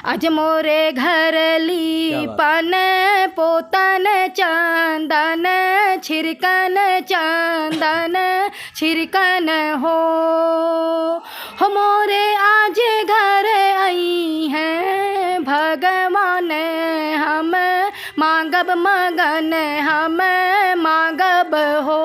आज मोरे घर लीपन पोतन चंदन छिड़कन चंदन छिड़कन हो मोरे आज घर आई हैं भगवान हम मांगब मगन हम मांगब हो।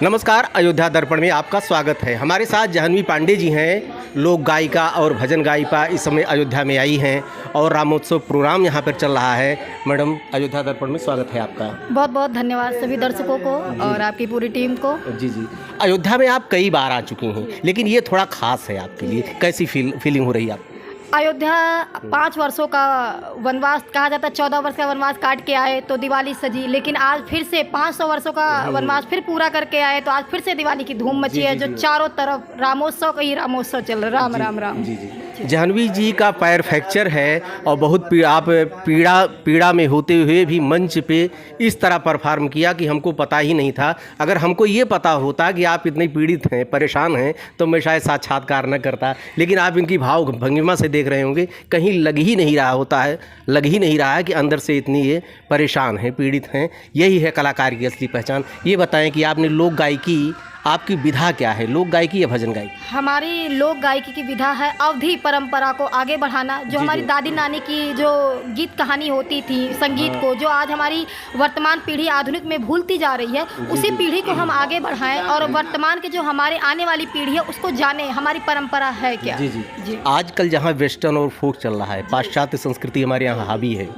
नमस्कार, अयोध्या दर्पण में आपका स्वागत है। हमारे साथ जाह्नवी पांडे जी हैं, लोक गायिका और भजन गायिका। इस समय अयोध्या में आई हैं और रामोत्सव प्रोग्राम यहाँ पर चल रहा है। मैडम, अयोध्या दर्पण में स्वागत है आपका। बहुत बहुत धन्यवाद सभी दर्शकों को और आपकी पूरी टीम को। जी जी, अयोध्या में आप कई बार आ चुकी हैं, लेकिन ये थोड़ा खास है आपके लिए। कैसी फीलिंग हो रही है आपको? अयोध्या 5 वर्षों का वनवास कहा जाता है, 14 वर्ष का वनवास काट के आए तो दिवाली सजी, लेकिन आज फिर से 500 वर्षों का वनवास फिर पूरा करके आए तो आज फिर से दिवाली की धूम मची है। जो चारों तरफ रामोत्सव का ही रामोत्सव चल रहा है। राम राम राम। जी जी, जाह्नवी जी का पैर फ्रैक्चर है और बहुत आप पीड़ा में होते हुए भी मंच पे इस तरह परफॉर्म किया कि हमको पता ही नहीं था। अगर हमको ये पता होता कि आप इतने पीड़ित हैं, परेशान हैं, तो मैं शायद साक्षात्कार न करता। लेकिन आप इनकी भाव भंगिमा से देख रहे होंगे, कहीं लग ही नहीं रहा होता है, लग ही नहीं रहा है कि अंदर से इतनी ये परेशान हैं, पीड़ित हैं। यही है कलाकार की असली पहचान। ये बताएं कि आपने लोक गायकी, आपकी विधा क्या है, लोक गायकी या भजन गायकी? हमारी लोक गायकी की विधा है अवधि परंपरा को आगे बढ़ाना। जो हमारी दादी नानी की जो गीत कहानी होती थी, संगीत को जो आज हमारी वर्तमान पीढ़ी आधुनिक में भूलती जा रही है, उसी पीढ़ी को हम आगे बढ़ाएं और वर्तमान के जो हमारे आने वाली पीढ़ी है उसको जाने हमारी परंपरा है क्या। जी जी जी। आजकल जहाँ वेस्टर्न और फोक चल रहा है, पाश्चात्य संस्कृति हमारे यहाँ हावी है,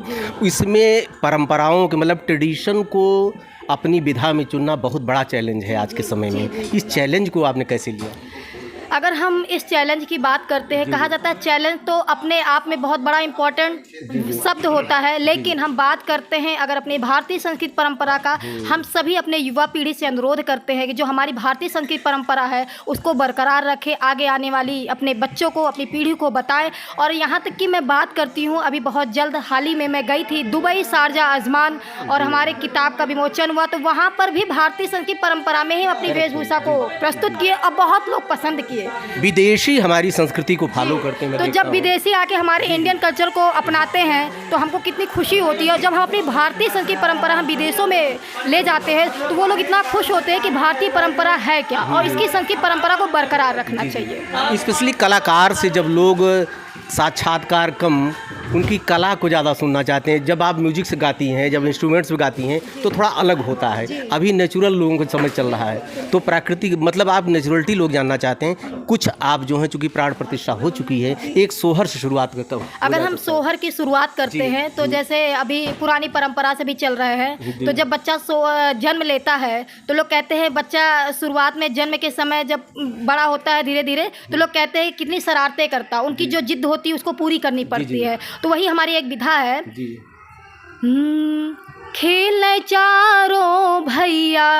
इसमें परंपराओं के मतलब ट्रेडिशन को अपनी विधा में चुनना बहुत बड़ा चैलेंज है आज के समय में। इस चैलेंज को आपने कैसे लिया? अगर हम इस चैलेंज की बात करते हैं, कहा जाता है चैलेंज तो अपने आप में बहुत बड़ा इम्पोर्टेंट शब्द होता है, लेकिन हम बात करते हैं अगर अपनी भारतीय संस्कृत परंपरा का, हम सभी अपने युवा पीढ़ी से अनुरोध करते हैं कि जो हमारी भारतीय संस्कृत परंपरा है उसको बरकरार रखें, आगे आने वाली अपने बच्चों को, अपनी पीढ़ी को बताएं। और यहाँ तक कि मैं बात करती हूँ, अभी बहुत जल्द हाल ही में मैं गई थी दुबई, शारजा, अजमान, और हमारे किताब का विमोचन हुआ, तो वहाँ पर भी भारतीय संस्कृत परंपरा में ही अपनी वेशभूषा को प्रस्तुत किए और बहुत लोग पसंद किए। विदेशी हमारी संस्कृति को फॉलो करते हैं, तो जब विदेशी आके हमारे इंडियन कल्चर को अपनाते हैं तो हमको कितनी खुशी होती है। और जब हम अपनी भारतीय संस्कृति परंपरा हम विदेशों में ले जाते हैं तो वो लोग इतना खुश होते हैं कि भारतीय परंपरा है क्या और इसकी संस्कृति परंपरा को बरकरार रखना चाहिए। स्पेशली कलाकार से जब लोग साक्षात्कार कम, उनकी कला को ज़्यादा सुनना चाहते हैं। जब आप म्यूजिक से गाती हैं, जब इंस्ट्रूमेंट्स पे गाती हैं तो थोड़ा अलग होता है। अभी नेचुरल लोगों को समझ चल रहा है, तो प्राकृतिक मतलब आप नेचुरलिटी लोग जानना चाहते हैं। कुछ आप जो हैं, चूँकि प्राण प्रतिष्ठा हो चुकी है, एक सोहर से शुरुआत करता हूँ। अगर हम सोहर की शुरुआत करते हैं तो जैसे अभी पुरानी परंपरा से भी चल रहे हैं, तो जब बच्चा जन्म लेता है तो लोग कहते हैं बच्चा शुरुआत में जन्म के समय जब बड़ा होता है धीरे धीरे, तो लोग कहते हैं कितनी शरारतें करता, उनकी जो जिद होती है उसको पूरी करनी पड़ती है। तो वही हमारी एक विधा है। खेल चारों भैया,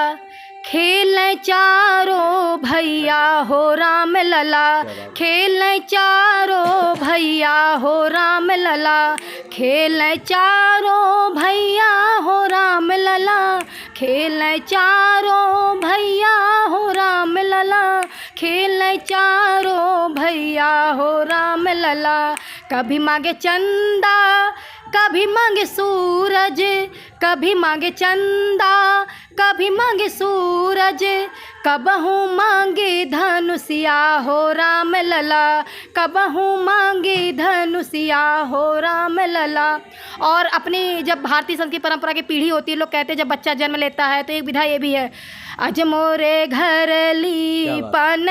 खेल चारों भैया हो राम लला, खेल चारों भैया हो राम लला, खेल चारों भैया हो राम लला, खेल चारों भैया हो राम लला, खेल चारों भैया हो राम लला। कभी मांगे चंदा, कभी मांगे सूरज, कभी मांगे चंदा, कभी मांगे सूरज, कबहू मांगे धनुषिया हो राम लला, कबहू मांगे धनुषिया हो राम लला। और अपनी जब भारतीय संस्कृति परंपरा की पीढ़ी होती है, लोग कहते हैं जब बच्चा जन्म लेता है तो एक विधा ये भी है, आज मोरे घर लीपन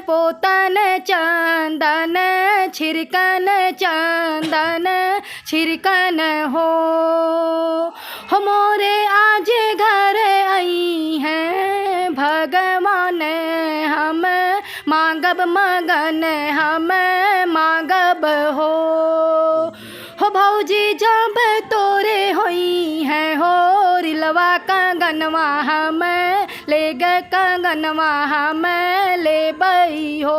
पोतन चंदन छिड़कन चंदन छिड़कन हो मोरे आज घर आई हैं भगवान हम मांगब मगन हम मांगब हो भौजी जब तोरे होई हैं हो रिलवा कंगनवा हम ले ग कंगनवा हम ले बई हो।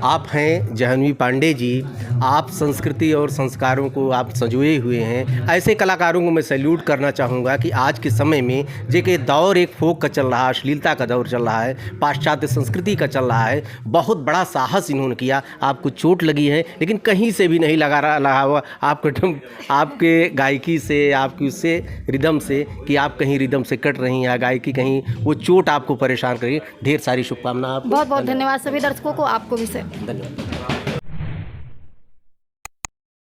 आप हैं जाह्नवी पांडे जी, आप संस्कृति और संस्कारों को आप संजोए हुए हैं। ऐसे कलाकारों को मैं सैल्यूट करना चाहूँगा कि आज के समय में जेके दौर एक फोक का चल रहा है, अश्लीलता का दौर चल रहा है, पाश्चात्य संस्कृति का चल रहा है, बहुत बड़ा साहस इन्होंने किया। आपको चोट लगी है लेकिन कहीं से भी नहीं लगा हुआ आपके गायकी से, आपकी उससे रिदम से कि आप कहीं रिदम से कट रही हैं, गायकी कहीं वो चोट आपको परेशान कर रही है। ढेर सारी शुभकामनाएं आपको। बहुत बहुत धन्यवाद सभी दर्शकों को, आपको भी सर। धन्यवाद।